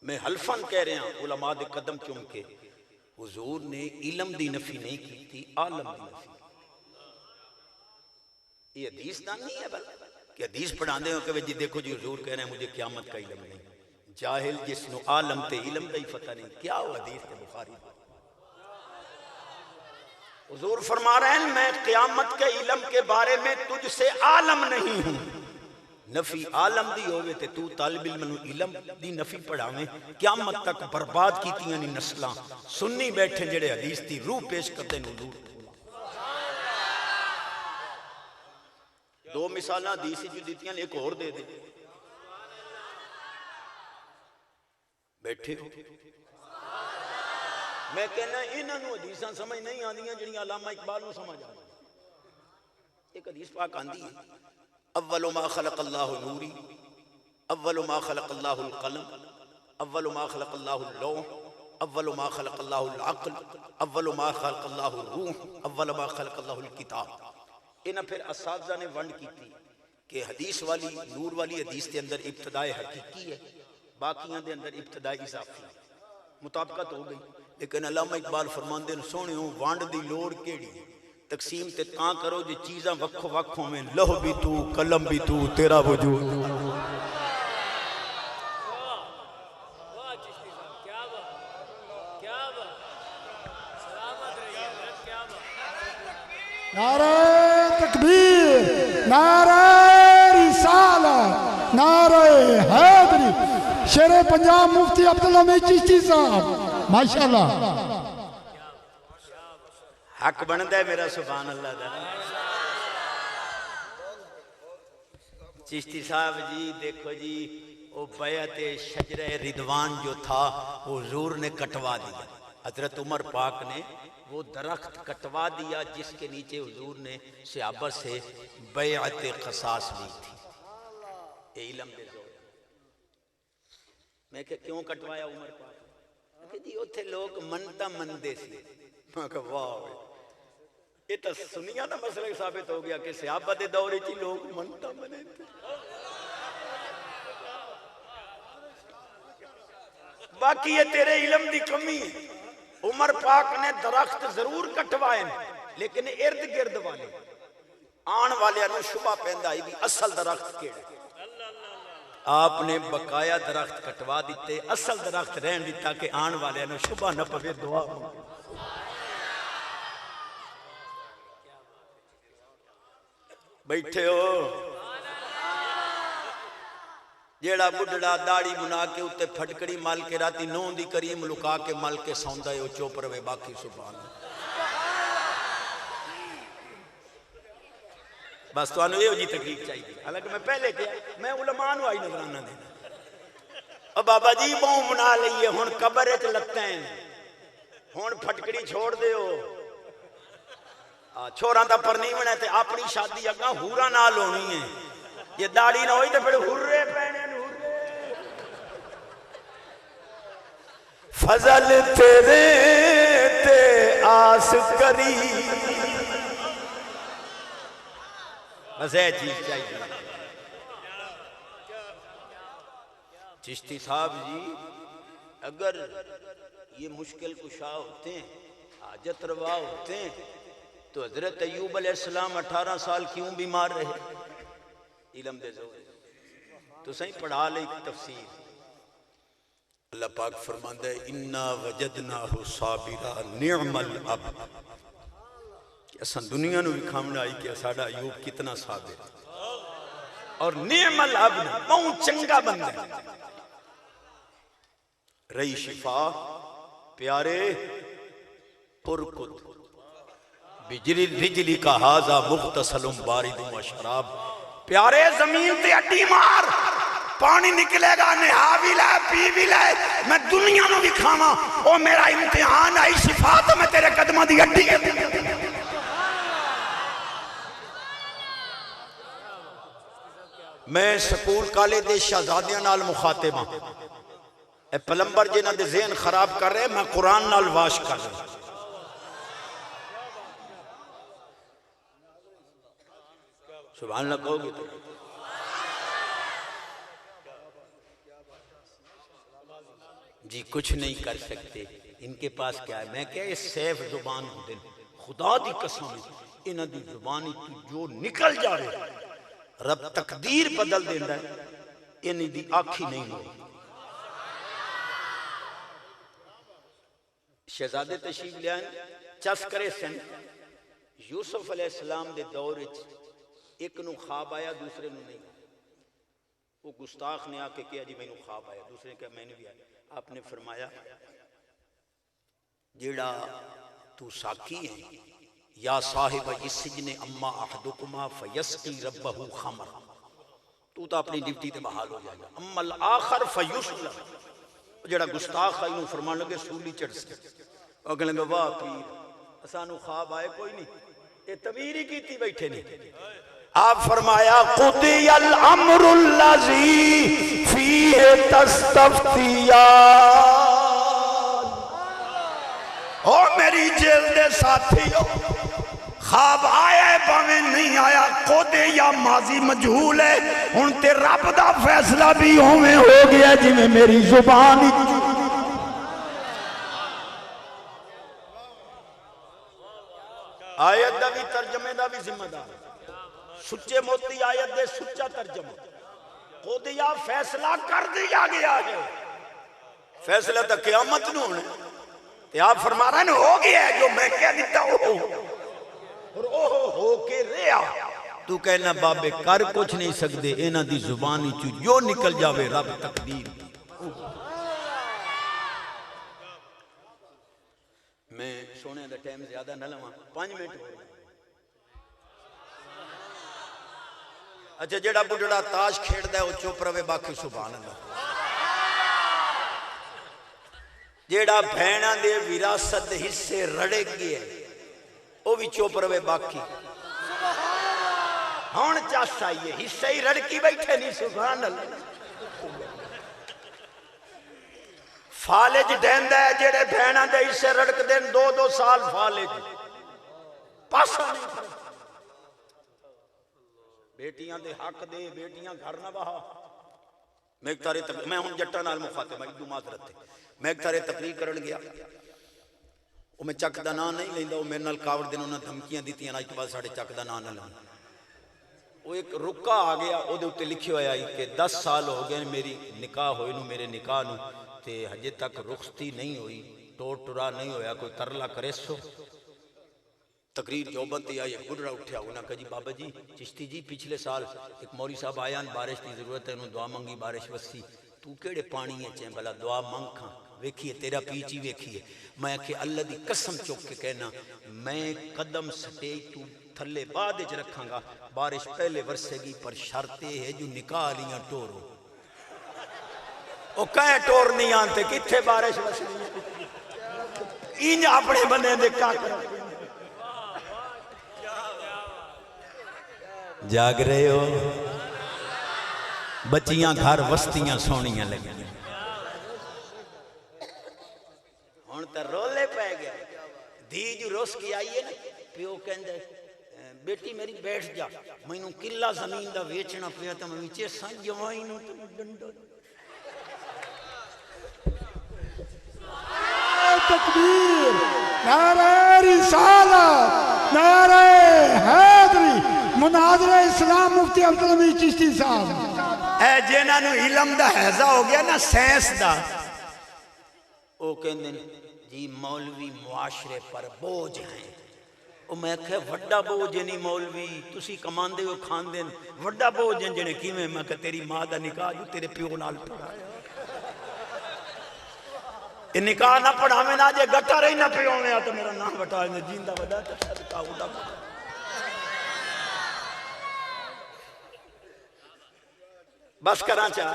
میں حلفاً کہہ رہے ہیں علماء دے قدم چوم کے حضور نے علم دی نفی نہیں کی تھی عالم دی نفی یہ حدیث دان نہیں ہے بلکہ کہ حدیث پڑھاندے ہو کہ جی دیکھو جی حضور کہہ رہے ہیں مجھے قیامت کا علم نہیں جاہل جس نو عالم تے علم دا ہی فتح نہیں کیا ہو حدیث تے بخاری حضور فرما رہے ہیں میں قیامت کے علم کے بارے میں تجھ سے عالم نہیں ہوں نفی عالم دی ہوئے تے تو طالب علم نو علم دی نفی پڑھاویں قیامت تک برباد کیتیاں نہیں نسلاں سنی بیٹھے جڑے حدیث دی روح پیش کرتے نو حضور دو مثالاں حدیث جو دیتیاں ایک اور دے دے بیٹھے ہو میں کہنا انہاں نو حدیثاں سمجھ نہیں آندیاں جڑیاں علامہ اقبال نو سمجھ آندیاں ایک حدیث پاک آندی ہے اول ما خلق اللہ نوری اول ما خلق اللہ القلم اول ما خلق اللہ اللوح اول ما خلق اللہ العقل اول ما خلق اللہ الروح اول ما خلق اللہ الکتاب انہاں پھر اساتذہ نے ونڈ کی تھی کہ حدیث والی نور والی حدیث کے اندر ابتدائے حقیقی ہے باقیاں دے اندر ابتدائی اضافی مطابقت ہو گئی لیکن علامہ اقبال فرماندے نے سونے ہوں وانڈ دی لوڑ کیڑی تقسیم تے تاں کرو جی چیزاں وکھو وکھوں میں لوح بھی تو قلم بھی تو تیرا وجود نعرہ تکبیر نعرہ رسالت نعرہ حیدری شیر پنجاب مفتی عبداللہ میں چشتی صاحب ماشاءاللہ حق بندہ ہے میرا سبحان اللہ دا چشتی صاحب جی دیکھو جی وہ بیعت شجرہ رضوان جو تھا وہ حضور نے کٹوا دیا حضرت عمر پاک نے وہ درخت کٹوا دیا جس کے نیچے حضور نے صحابہ سے بیعت قصاص لی تھی یہ علم دے زور میں کہ کیوں کٹوایا عمر پاک کہ جی اتھے لوگ منتا مندے سی میں کہ واہ یہ تو سنیاں دا مسئلہ ثابت ہو گیا کہ صحابہ دے دورے چی لوگ منتا منے تھے باقی یہ تیرے علم دی کمی ہے عمر پاک نے درخت ضرور کٹوائے لیکن ارد گرد والے آن والے انہوں شبہ پہندہ ہی بھی اصل درخت کیڑے آپ نے بقایا درخت کٹوا دیتے اصل درخت رہن دیتا کہ آن والے انہوں شبہ نہ پوے دعا ہوں بیٹھے ہو جیڑا بڑھڑا داڑی بنا کے اتے پھٹکڑی مال کے راتی نون دی کریم لکا کے مال کے سوندہ ہے وہ چوپ روے باقی سبحان بس تو انہوں یہ ہو جی تکلیف چاہیے حالانکہ میں پہلے کیا میں علماء نو آئی نظرانہ دینا اور بابا جی بہوں بنا لئیے ہون قبر اچھ لگتے ہیں ہون پھٹکڑی چھوڑ دے ہو چھوڑاں تا پر نہیں بنا تے اپنی شادی اگاں ہورا نال ہونی ہے یہ داڑی نہ ہوئی تو پھر ہرے پہنے فضل تیرے تے آس کری بس یہ چیز چاہیے چشتی صاحب جی اگر یہ مشکل کشا ہوتے ہیں حاجت روا ہوتے ہیں تو حضرت ایوب علیہ السلام 18 سال کیوں بیمار رہے علم دے زور تو صحیح پڑھا لے تفسیر اللہ پاک فرماندہ ہے اِنَّا وَجَدْنَاهُ صَابِرًا نِعْمَ الْعَبْدُ کہ اساں دنیا نو بھی کھامنا آئی کہ ساڑا ایوب کتنا صابر اور نعم العبد بہت چنگا بندہ رئی شفا پیارے پرکت بجری رجلی کا حاضہ مغتسل بارد و شراب پیارے زمین تے اٹی مار پانی نکلے گا نہا بھی لائے پی بھی لائے میں دنیا نو بھی کھاما او میرا امتحان آئی شفا تو میں تیرے قدمہ دی اٹی میں سکول کالے دے شہزادیاں نال مخاطب ہاں اے پلمبر جنہ دے ذہن خراب کر رہے میں قرآن نال واش کر رہے سبحان اللہ کہو گے تو جی کچھ نہیں کر سکتے ان کے پاس کیا ہے میں کہا یہ سیف زبان ہوتے ہیں خدا دی قسم انہاں دی زبانی تو جو نکل جا رہے رب تقدیر بدل دینا ہے انہی دی آنکھی نہیں ہو شہزادے تشریف لے آئیں چس کرے سن یوسف علیہ السلام دے دور ایک نو خواب آیا دوسرے نو نہیں وہ گستاخ نے آ کے کیا جی میں نے خواب آیا، دوسرے نے کہا میں نے بھی آیا. آپ نے فرمایا جیڑا تو ساکی ہے یا صاحب السجن اما احدکما فیسقی ربہ خمر، تو اپنی ڈیوٹی تے بحال ہو جائے گا. اما الاخر فیسلم، جیڑا گستاخ ہے انہوں فرمان لگے سولی چڑھ سے. اور کہنے لگے واہ پیر اسانو خواب آئے کوئی نہیں، یہ تعبیر ہی کیتی بیٹھے نہیں. آپ فرمایا قضی الامر الذی فیہ تستفتیان، او میری جیل دے ساتھیو خواب آیا ہے پاویں نہیں آیا، قدے یا ماضی مجہول ہے، ہن تے رب دا فیصلہ بھی ہوویں ہو گیا جی میں میری زبان ہی. آیت دا بھی ترجمے دا بھی ذمہ دار، سچے موتی آیت دے سچا ترجمہ. قدے یا فیصلہ کر دیا گیا ہے، فیصلہ تا قیامت نو ہونے. تے آپ فرما رہے ہیں ہو گیا ہے جو میں کہہ دیتا ہوں، اور ہو کے رہا. تو کہنا بابے کر کچھ نہیں سکتے، اینا دی زبانی جو نکل جاوے رب تقدیر. میں سونے دا ٹائم زیادہ نہ لواں، 5 منٹ ہو گئے. اچھا جیڑا بڑھڑا تاش کھیڑدا ہے وہ چپ رہے، باقی سبحان اللہ. جیڑا بھیناں دے وراثت حصے رڑے گئے وہ بھی چپ رہے، باقی ہون چاس آئیے حصے ہی رڑکی بیٹھے نہیں. سبحان اللہ. فالج دیندہ ہے جیڑے بھیناں دے حصے رڑک دیں 2 سال فالج پاسا نہیں کرتا. بیٹیاں دے حق دے، بیٹیاں گھر نہ بہا. میں ایک تارے تقریر، میں ہوں جٹا نال مخاطب ہے، دو معذرت ہے. میں ایک تارے تقریر کرن گیا، وہ میں چک دا نام نہیں لیندہ، وہ میرے نال کاوڑ دن انہوں نے دھمکیاں دیتی ہیں، آج تو بعد ساڑھے چک دا نام نہ لیندہ. وہ ایک رکا آ گیا، وہ دے اتے لکھی ہویا ہے کہ 10 سال ہو گئے میری نکاح ہوئی نو، میرے نکاح نو تے ہجے تک رخصتی نہیں ہوئی، ٹور ٹرا نہیں ہویا، کوئی ترلا کرے سو. تقریر جوبنتی آئی، ایک بڑھڑا اٹھیا، انہوں نے کہا جی بابا جی چشتی جی پچھلے سال ایک موری صاحب آیا، بارش کی ضرورت ہے، انہوں دعا منگی بارش وسی. تو کیڑے پانی ہے چاہیں بلا دعا منگ کھاں، ویکھیے تیرا پیچی ویکھیے. میں کہ اللہ دی قسم چوک کے کہنا میں قدم سٹے تو تھلے بعد اچ رکھاں گا، بارش پہلے ورسے گی، پر شرط ہے جو نکاح لیاں ٹور ہو. او کہیں ٹور نہیں آنتے کتھے بارش ورسے انج اپنے بندے دے کا کر جاگ رہے ہو. بچیاں گھر وستیاں سونیاں لگیں، ہون تا رولے پہ گیا. دھی جو روس کی آئی ہے نا، پیو کہندے بیٹی میری بیٹھ جا، میں نو کلا زمین دا ویچنا پیا تا میں ویچے سن جوائی نو تا ڈنڈو. تکبیر، نعرہ رسالت، نعرہ حیدری، مناظر اسلام مفتی عبدالحمید چشتی صاحب. اے جنہاں نو علم دا حیضہ ہو گیا نا سائنس دا، او کہندے جی مولوی معاشرے پر بوجھ ہیں. او میں کہے وڈا بوجھ نہیں مولوی، تسی کماندے ہو کھاندے، وڈا بوجھ ہیں جنہیں کی میں کہا تیری ماں دا نکاح جو تیرے پیو نال پڑھا ہے. یہ نکاح نہ پڑھا میں نہ جے گٹا رہی نہ پیو میں آتا میرا نام بٹا ہے جیندہ وڈا تا صدقہ ادا پڑھا. بس کراں چاہ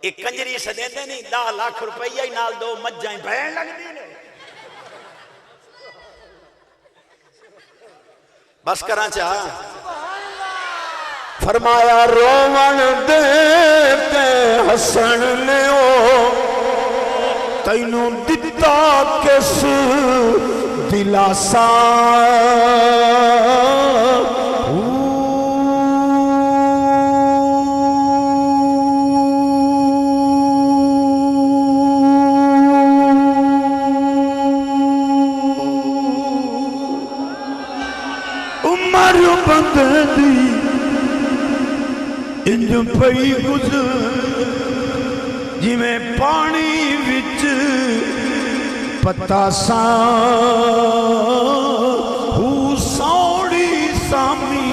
ایک کنجری سے دیندے نہیں 10 لاکھ روپیہ ہی نال 2 مجھائیں بہن لگ دی نے. بس کراں چاہ فرمایا رومن دے تے حسن لیو تینوں دتا کس دلاسا عمر بندے دی انج پئی گزر جی میں پانی وچ پتاساں ہو سوڑی سامی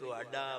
ਤੁਹਾਡਾ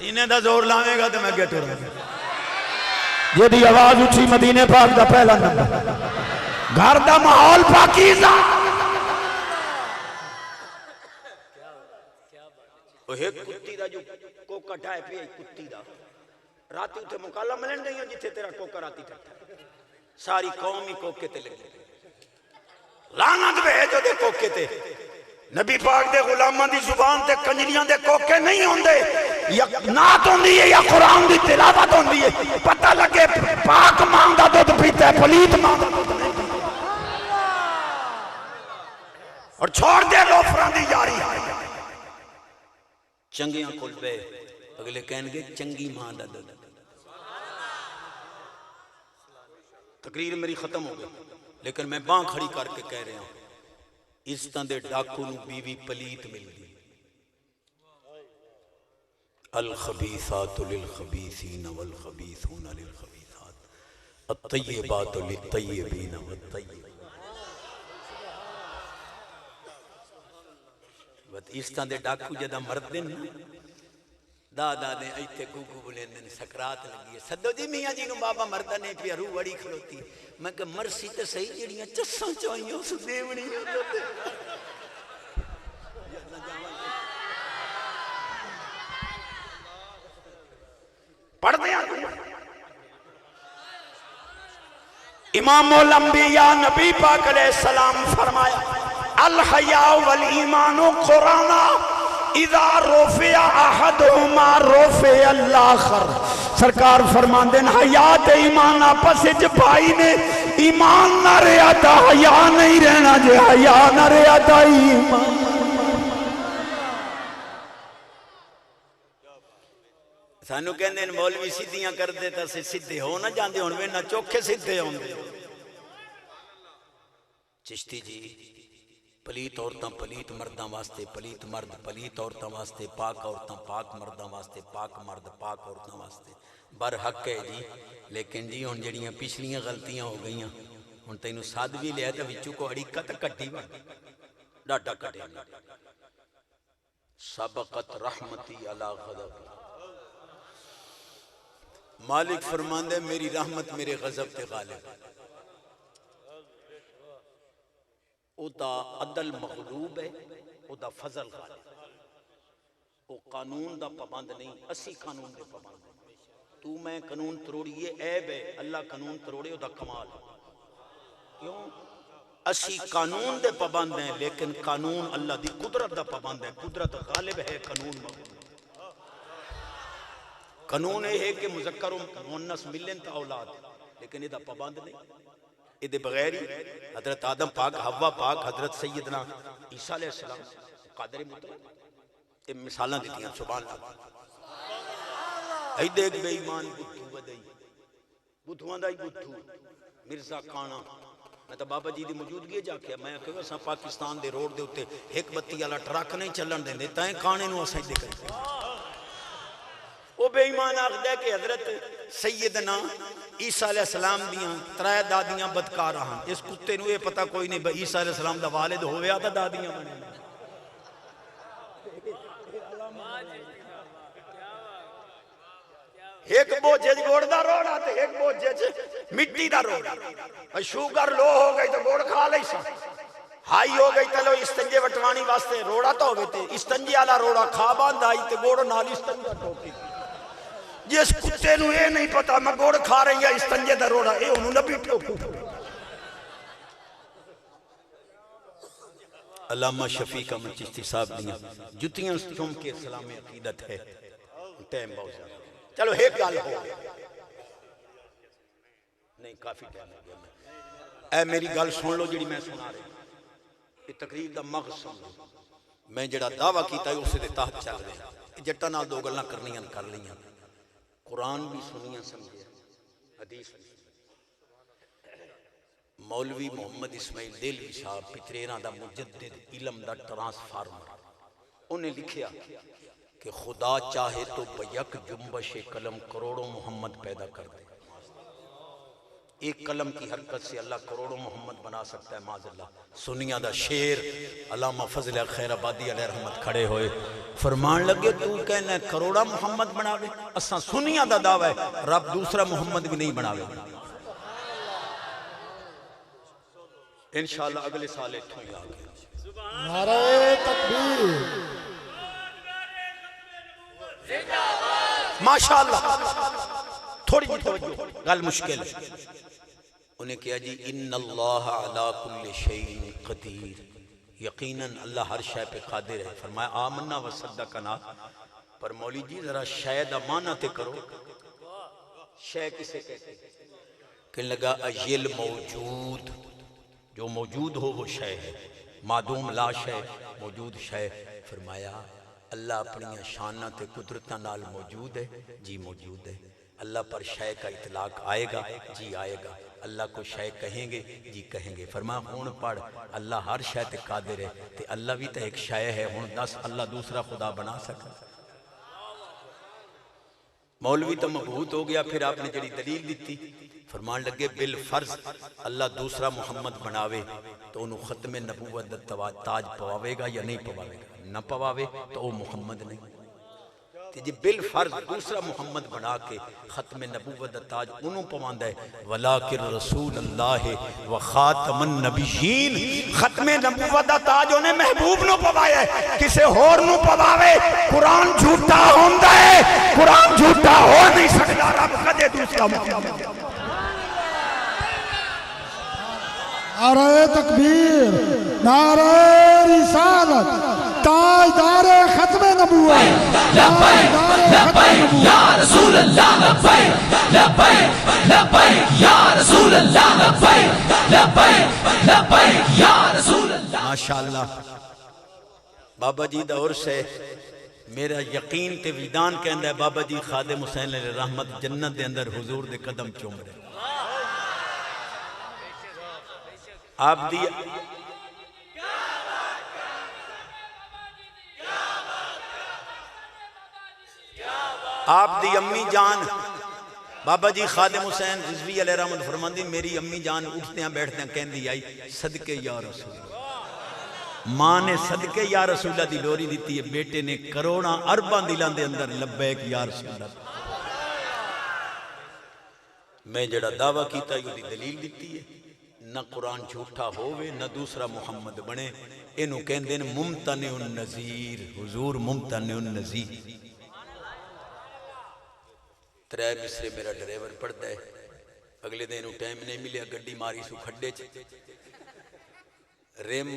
سینے دا زور لاوے گا تو میں گیٹو رہا جدی آواز اٹھی مدینے پاک دا پہلا نمبر گھر دا ماحول پاکیزہ وہ ایک کتی دا جو کوکا ٹائے پی کتی دا راتی اتھے مکالا ملن گئی جتھے تیرا کوکا راتی تھا ساری قومی کوکے تے لگی لعنت بھیجو دے کوکے تے نبی پاک دے غلامہ دی زبان تے کنجریاں دے کوکے نہیں ہوندے یا نعت ہوندی ہے یا قرآن دی تلاوت ہوندی ہے پتہ لگے پاک ماں دا دودھ پیتا ہے پلیت ماں دا دودھ نہیں پیتا اور چھوڑ دے لوفران دی یاری چنگیاں کل بے اگلے کہنے گے چنگی ماں دا دودھ تقریر میری ختم ہو گئی لیکن میں باں کھڑی کر کے کہہ رہا ہوں اس طرح دے ڈاکو نو بیوی پلیت مل گئی الخبیثات للخبیثین والخبیثون للخبیثات الطیبات للطیبین والطیبین اس طرح دے ڈاکو جدہ مرد دن دادا دے ایتے گوگو بلین دن سکرات لگی ہے صدو جی میاں جی نو بابا مردہ نے پیا روح بڑی کھلوتی میں کہ مرسی تے صحیح جڑیاں چساں چوئیوں اس دیونی ہوتے پڑھ دیا امام الانبیاء نبی پاک علیہ السلام فرمایا الحیاء والایمان قرانا اذا رفع احدهما رفع الاخر سرکار فرماندے ہیں حیات ایمان آپس وچ بھائی نے ایمان نہ رہیا تا حیا نہیں رہنا جے حیا نہ رہیا تا ایمان سانو کہندے ہیں مولوی سیدھیاں کر دے تا سیدھے ہو نہ جاندے ہن وے نہ چوکھے سیدھے ہوندے چشتی جی پلیت عورتاں پلیت مرداں واسطے پلیت مرد پلیت عورتاں واسطے پاک عورتاں پاک مرداں واسطے پاک مرد پاک عورتاں واسطے برحق ہے جی لیکن جی ہن جڑیاں پچھلیاں غلطیاں ہو گئیاں ہن تینوں ساد بھی لیا تے وچوں کو اڑیکا تے کٹی وا ڈاڈا کٹیا سبقت رحمتی علی غضب مالک فرماندے میری رحمت میرے غضب تے غالب او دا عدل مغلوب ہے او دا فضل غالب او قانون دا پابند نہیں اسی قانون دے پابند تو میں قانون تروڑی یہ عیب ہے اللہ قانون تروڑے او دا کمال کیوں اسی قانون دے پابند ہیں لیکن قانون اللہ دی قدرت دا پابند ہے قدرت غالب ہے قانون مغلوب قانون ہے کہ مذکر و مؤنث ملن تا اولاد لیکن یہ دا پابند نہیں یہ بغیر ہی حضرت آدم پاک حوا پاک حضرت سیدنا عیسیٰ علیہ السلام قادر مطلق یہ مثالاں دیتی ہیں سبحان اللہ ای دیکھ بے ایمان بدھو بدئی بدھوان دائی بدھو مرزا کانا میں تو بابا جی دی موجودگی جا کے میں کہ ویسا پاکستان دے روڈ دے ہوتے ایک بتی والا ٹرک نہیں چلن دیں دیتا ہے کانے نو اساں دے کریں وہ بے ایمان آخد ہے کہ حضرت سیدنا عیسیٰ علیہ السلام دیاں ترائے دادیاں بدکار رہاں اس کتے نو یہ پتہ کوئی نہیں بھئی عیسیٰ علیہ السلام دا والد ہوئے آتا دادیاں بنے ایک بوجھے گوڑ دا روڑا تے ایک بوجھے مٹی دا روڑا شوگر لو ہو گئی تو گوڑ کھا لئی سا ہائی ہو گئی تلو استنجے وٹوانی واسطے روڑا تو ہوئے تھے استنجے والا روڑا کھا باندھ آئی تے گوڑ نالی استنجے ٹوکی جس کتے نو یہ نہیں پتا میں گوڑ کھا رہی ہے استنجے دا روڑا اے انہوں نے بھی ٹوکو علامہ شفیق احمد چشتی صاحب دیا جتیاں چوم کے اسلام عقیدت ہے ٹائم بہت زیادہ چلو ایک گال ہو نہیں کافی ٹائم ہو گیا اے میری گال سن لو جڑی میں سنا رہی یہ تقریر دا مغز سن لو میں جڑا دعویٰ کیتا ہے اسے دے تحت چل رہے ہیں جٹا نال دو گلنا کرنیاں کر لیاں قرآن بھی سنیاں سمجھے حدیث بھی مولوی محمد اسماعیل دہلوی صاحب پترینا دا مجدد علم دا ٹرانسفارمر انہیں لکھیا کہ خدا چاہے تو بیک جنبش قلم کروڑوں محمد پیدا کر دے ایک قلم کی حرکت سے اللہ کروڑوں محمد بنا سکتا ہے معاذ اللہ سنیہ دا شیر علامہ فضل خیر آبادی علیہ رحمت کھڑے ہوئے فرمان لگے تو کہنا ہے کروڑا محمد بناوے، اساں سنیاں دا دعویٰ ہے رب دوسرا محمد بھی نہیں بناوے. انشاءاللہ اگلے سال اتھوں ہی آگے. نعرہ تکبیر. ماشاءاللہ تھوڑی جی توجہ، گل مشکل ہے. انہیں کہا جی ان اللہ علی کل شیء قدیر، یقیناً اللہ ہر شے پہ قادر ہے. فرمایا آمنا و صدقنا. پر مولی جی ذرا شے دا معنی تے کرو، شے کسے کہتے ہیں؟ کہنے لگا اجل موجود، جو موجود ہو وہ شے ہے، معدوم لا شے، موجود شے. فرمایا اللہ اپنی شانہ تے قدرتہ نال موجود ہے، جی موجود ہے. اللہ پر شے کا اطلاق آئے گا، جی آئے گا. اللہ کو شے کہیں گے، جی کہیں گے. فرمایا ہون پڑھ اللہ ہر شے تے قادر ہے، تے اللہ بھی تے ایک شے ہے. ہون دس اللہ دوسرا خدا بنا سکتا. مولوی تو مبہوت ہو گیا. پھر آپ نے جڑی دلیل دیتی، فرمان لگے بالفرض اللہ دوسرا محمد بناوے تو انہوں ختم نبوت دا تاج پواوے گا یا نہیں پواوے گا؟ نہ پواوے تو وہ محمد نہیں. جی بالفرض دوسرا محمد بنا کے ختم نبوت دا تاج انہوں پواندہ ہے. ولیکن رسول اللہ و خاتم النبیین، ختم نبوت دا تاج انہیں محبوب نو پوایا ہے، کسے ہور نو پواوے قرآن جھوٹا ہوندہ ہے. قرآن جھوٹا ہو نہیں سکتا، رب کدے دوسرا محمد. نعرہ تکبیر، نعرہ رسالت، تاجدار ختم نبوت، لبیک لبیک یا رسول اللہ، لبیک لبیک لبیک یا رسول اللہ، لبیک لبیک لبیک یا رسول اللہ. ماشاءاللہ بابا جی دا عرس ہے. میرا یقین تے ویدان کہندہ ہے بابا جی خادم حسین علیہ رحمت جنت دے اندر حضور دے قدم چوم رہے. آپ دی امی جان بابا جی خادم حسین رضوی علیہ رحمت فرماندی میری امی جان اٹھتے ہیں بیٹھتے ہیں کہندی آئی صدقے یا رسول اللہ. ماں نے صدقے یا رسول اللہ دی لوری دیتی ہے، بیٹے نے کروڑاں ارباں دلان دے اندر لبیک یا رسول اللہ. میں جڑا دعویٰ کیتا ہے دی دلیل دیتی ہے. نہ قرآن جھوٹا ہووے نہ دوسرا محمد بنے. انہوں کہندے ہیں ممتنع النظیر، حضور ممتنع النظیر. ترے مصرے میرا ڈرائیور پڑھتا ہے. اگلے دن انہوں ٹائم نہیں ملیا، گڈی ماری سو کھڈے چ ریم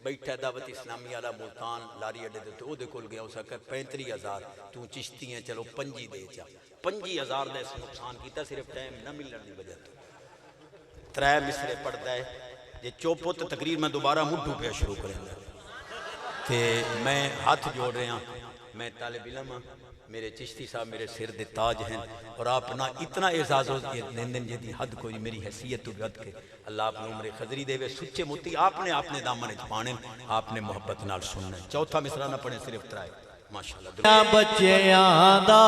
بیٹھا دعوت اسلامی والا ملتان لاری اڈے دے تو دے کول گیا. اس کا 35,000 تو چشتی ہیں چلو 5 دے چا 25,000 دا اس نقصان کیتا صرف ٹائم نہ ملنے دی وجہ تو. ترے مصرے پڑھتا ہے. جے چوپو تو تقریر میں دوبارہ مٹھو پہ شروع کریں گا. تے میں ہاتھ جوڑ رہے ہیں، میں طالب علم ہاں، میرے چشتی صاحب میرے سر دے تاج ہیں، اور آپ نہ اتنا اعزاز ہو دین جدی حد کوئی میری حیثیت تو حد کے. اللہ آپ نے عمر خضری دے وے سچے موتی آپ نے دامن پانے، آپ نے محبت نال سننا. چوتھا مصرع نہ پڑھیں صرف ترائے. ماشاءاللہ بچیاں دا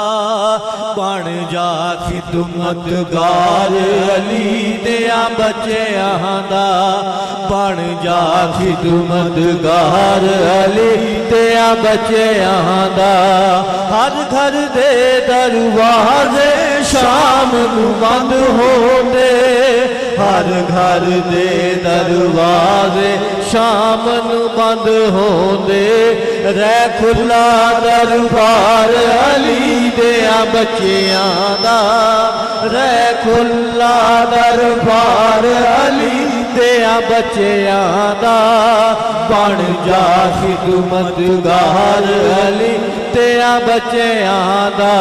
بن جا خدمت گار علی دیا، بچیاں دا بن جا خدمت گار علی دیا، بچیاں دا ہر گھر دے دروازے شام نو بند ہوندے، ہر گھر دے دروازے شام نو بند ہوندے، رہ کھلا دربار علی دیا بچیاں دا، رہ کھلا دربار علی دیا بچیاں دا، بن جا خدمت گار علی دیا بچیاں دا.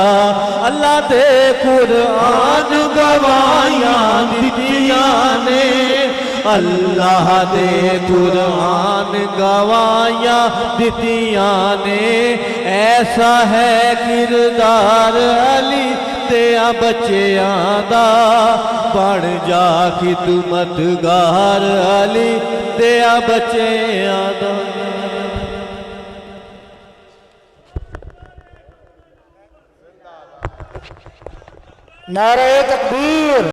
اللہ دے قرآن گواہیاں دتیاں نے، اللہ دے قرآن گواہیاں دتیاں نے، ایسا ہے کردار علی دیا بچیاں دا، بن جا خدمت گار علی دیا بچیاں دا. نعرہ تکبیر.